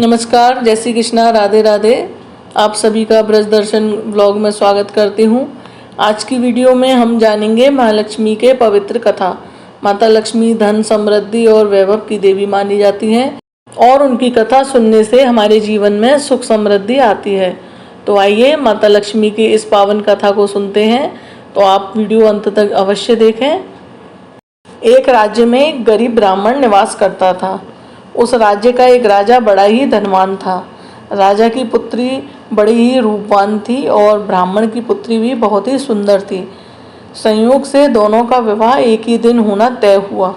नमस्कार, जय श्री कृष्णा, राधे राधे। आप सभी का ब्रज दर्शन व्लॉग में स्वागत करती हूँ। आज की वीडियो में हम जानेंगे महालक्ष्मी के पवित्र कथा। माता लक्ष्मी धन, समृद्धि और वैभव की देवी मानी जाती हैं और उनकी कथा सुनने से हमारे जीवन में सुख समृद्धि आती है। तो आइए माता लक्ष्मी की इस पावन कथा को सुनते हैं। तो आप वीडियो अंत तक अवश्य देखें। एक राज्य में एक गरीब ब्राह्मण निवास करता था। उस राज्य का एक राजा बड़ा ही धनवान था। राजा की पुत्री बड़ी ही रूपवान थी और ब्राह्मण की पुत्री भी बहुत ही सुंदर थी। संयोग से दोनों का विवाह एक ही दिन होना तय हुआ।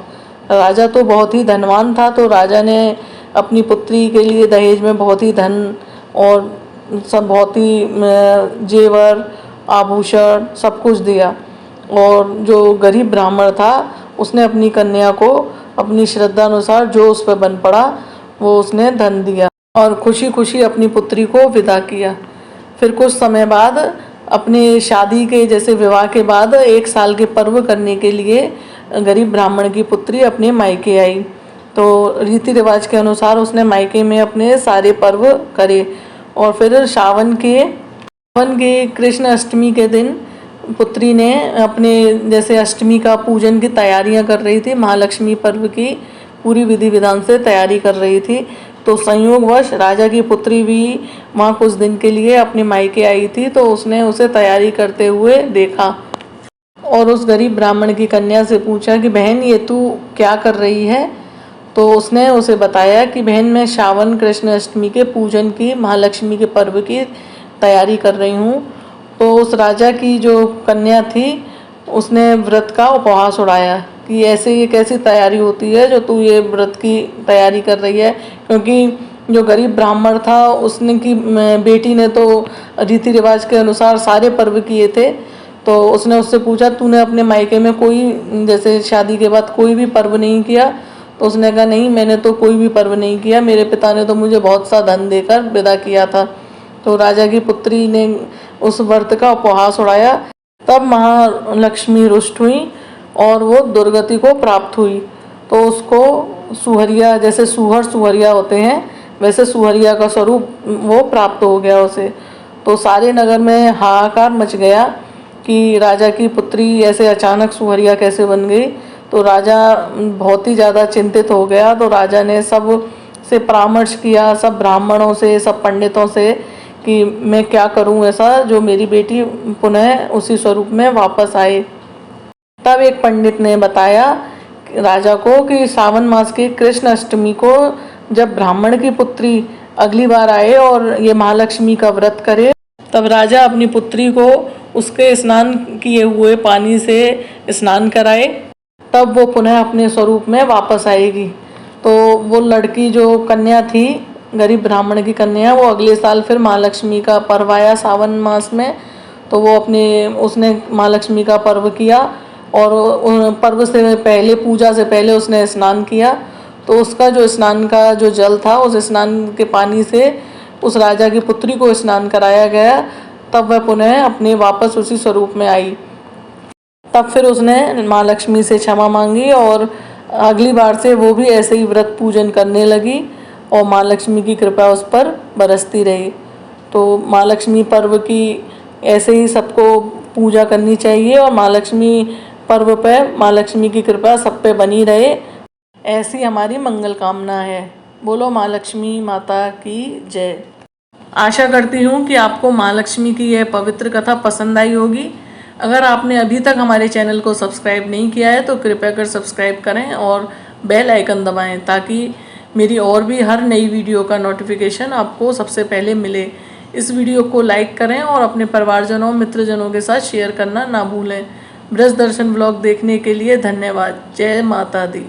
राजा तो बहुत ही धनवान था, तो राजा ने अपनी पुत्री के लिए दहेज में बहुत ही धन और सब बहुत ही जेवर, आभूषण सब कुछ दिया। और जो गरीब ब्राह्मण था उसने अपनी कन्या को अपनी श्रद्धा अनुसार जो उस पर बन पड़ा वो उसने धन दिया और खुशी खुशी अपनी पुत्री को विदा किया। फिर कुछ समय बाद अपने शादी के जैसे विवाह के बाद 1 साल के पर्व करने के लिए गरीब ब्राह्मण की पुत्री अपने मायके आई। तो रीति रिवाज के अनुसार उसने मायके में अपने सारे पर्व करे और फिर सावन के कृष्ण अष्टमी के दिन पुत्री ने अपने जैसे अष्टमी का पूजन की तैयारियां कर रही थी, महालक्ष्मी पर्व की पूरी विधि विधान से तैयारी कर रही थी। तो संयोगवश राजा की पुत्री भी वहाँ कुछ दिन के लिए अपने मायके आई थी, तो उसने उसे तैयारी करते हुए देखा और उस गरीब ब्राह्मण की कन्या से पूछा कि बहन ये तू क्या कर रही है। तो उसने उसे बताया कि बहन मैं श्रावण कृष्ण अष्टमी के पूजन की, महालक्ष्मी के पर्व की तैयारी कर रही हूँ। तो उस राजा की जो कन्या थी उसने व्रत का उपहास उड़ाया कि ऐसे ये कैसी तैयारी होती है जो तू ये व्रत की तैयारी कर रही है, क्योंकि जो गरीब ब्राह्मण था उसने की बेटी ने तो रीति रिवाज के अनुसार सारे पर्व किए थे। तो उसने उससे पूछा तूने अपने मायके में कोई जैसे शादी के बाद कोई भी पर्व नहीं किया। तो उसने कहा नहीं, मैंने तो कोई भी पर्व नहीं किया, मेरे पिता ने तो मुझे बहुत सा धन देकर विदा किया था। तो राजा की पुत्री ने उस व्रत का उपहास उड़ाया। तब महालक्ष्मी रुष्ट हुई और वो दुर्गति को प्राप्त हुई। तो उसको सुहरिया, जैसे सूहर सुहरिया होते हैं वैसे सुहरिया का स्वरूप वो प्राप्त हो गया उसे। तो सारे नगर में हाहाकार मच गया कि राजा की पुत्री ऐसे अचानक सुहरिया कैसे बन गई। तो राजा बहुत ही ज़्यादा चिंतित हो गया। तो राजा ने सब से परामर्श किया, सब ब्राह्मणों से, सब पंडितों से कि मैं क्या करूं ऐसा जो मेरी बेटी पुनः उसी स्वरूप में वापस आए। तब एक पंडित ने बताया राजा को कि सावन मास के कृष्ण अष्टमी को जब ब्राह्मण की पुत्री अगली बार आए और ये महालक्ष्मी का व्रत करे, तब राजा अपनी पुत्री को उसके स्नान किए हुए पानी से स्नान कराए, तब वो पुनः अपने स्वरूप में वापस आएगी। तो वो लड़की जो कन्या थी, गरीब ब्राह्मण की कन्या, वो अगले साल फिर महालक्ष्मी का पर्व आया सावन मास में। तो वो उसने महालक्ष्मी का पर्व किया और पर्व से पहले, पूजा से पहले उसने स्नान किया। तो उसका जो स्नान का जो जल था, उस स्नान के पानी से उस राजा की पुत्री को स्नान कराया गया। तब वह पुनः अपने वापस उसी स्वरूप में आई। तब फिर उसने महालक्ष्मी से क्षमा मांगी और अगली बार से वो भी ऐसे ही व्रत पूजन करने लगी और माँ लक्ष्मी की कृपा उस पर बरसती रही। तो माँ लक्ष्मी पर्व की ऐसे ही सबको पूजा करनी चाहिए और माँ लक्ष्मी पर्व पर माँ लक्ष्मी की कृपा सब पे बनी रहे, ऐसी हमारी मंगल कामना है। बोलो माँ लक्ष्मी माता की जय। आशा करती हूँ कि आपको माँ लक्ष्मी की यह पवित्र कथा पसंद आई होगी। अगर आपने अभी तक हमारे चैनल को सब्सक्राइब नहीं किया है तो कृपया कर सब्सक्राइब करें और बेल आइकन दबाएं ताकि मेरी और भी हर नई वीडियो का नोटिफिकेशन आपको सबसे पहले मिले। इस वीडियो को लाइक करें और अपने परिवारजनों, मित्रजनों के साथ शेयर करना ना भूलें। ब्रज दर्शन व्लॉग देखने के लिए धन्यवाद। जय माता दी।